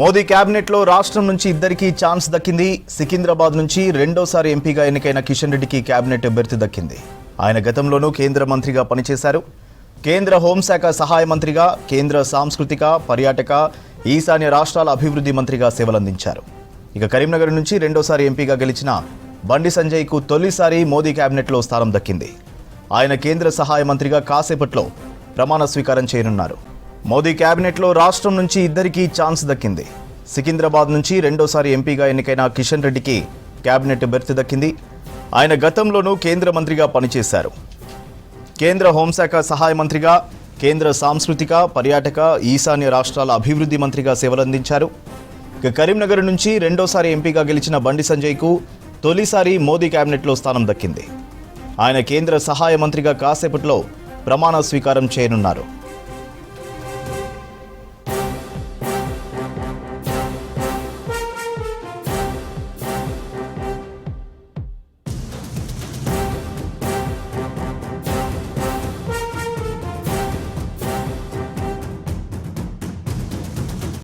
మోదీ క్యాబినెట్లో రాష్ట్రం నుంచి ఇద్దరికి ఛాన్స్ దక్కింది. సికింద్రాబాద్ నుంచి రెండోసారి ఎంపీగా ఎన్నికైన కిషన్ రెడ్డికి క్యాబినెట్ బెర్త్ దక్కింది. ఆయన గతంలోనూ కేంద్ర మంత్రిగా పనిచేశారు. కేంద్ర హోంశాఖ సహాయ మంత్రిగా, కేంద్ర సాంస్కృతిక, పర్యాటక, ఈశాన్య రాష్ట్రాల అభివృద్ధి మంత్రిగా సేవలందించారు. ఇక కరీంనగర్ నుంచి రెండోసారి ఎంపీగా గెలిచిన బండి సంజయ్కు తొలిసారి మోదీ క్యాబినెట్లో స్థానం దక్కింది. ఆయన కేంద్ర సహాయ మంత్రిగా కాసేపట్లో ప్రమాణ స్వీకారం చేయనున్నారు. మోదీ క్యాబినెట్లో రాష్ట్రం నుంచి ఇద్దరికి ఛాన్స్ దక్కింది. సికింద్రాబాద్ నుంచి రెండోసారి ఎంపీగా ఎన్నికైన కిషన్ రెడ్డికి క్యాబినెట్ బెర్త్ దక్కింది. ఆయన గతంలోనూ కేంద్ర మంత్రిగా పనిచేశారు. కేంద్ర హోంశాఖ సహాయ మంత్రిగా, కేంద్ర సాంస్కృతిక, పర్యాటక, ఈశాన్య రాష్ట్రాల అభివృద్ధి మంత్రిగా సేవలందించారు. ఇక కరీంనగర్ నుంచి రెండోసారి ఎంపీగా గెలిచిన బండి సంజయ్కు తొలిసారి మోదీ క్యాబినెట్లో స్థానం దక్కింది. ఆయన కేంద్ర సహాయ మంత్రిగా కాసేపట్లో ప్రమాణ స్వీకారం చేయనున్నారు.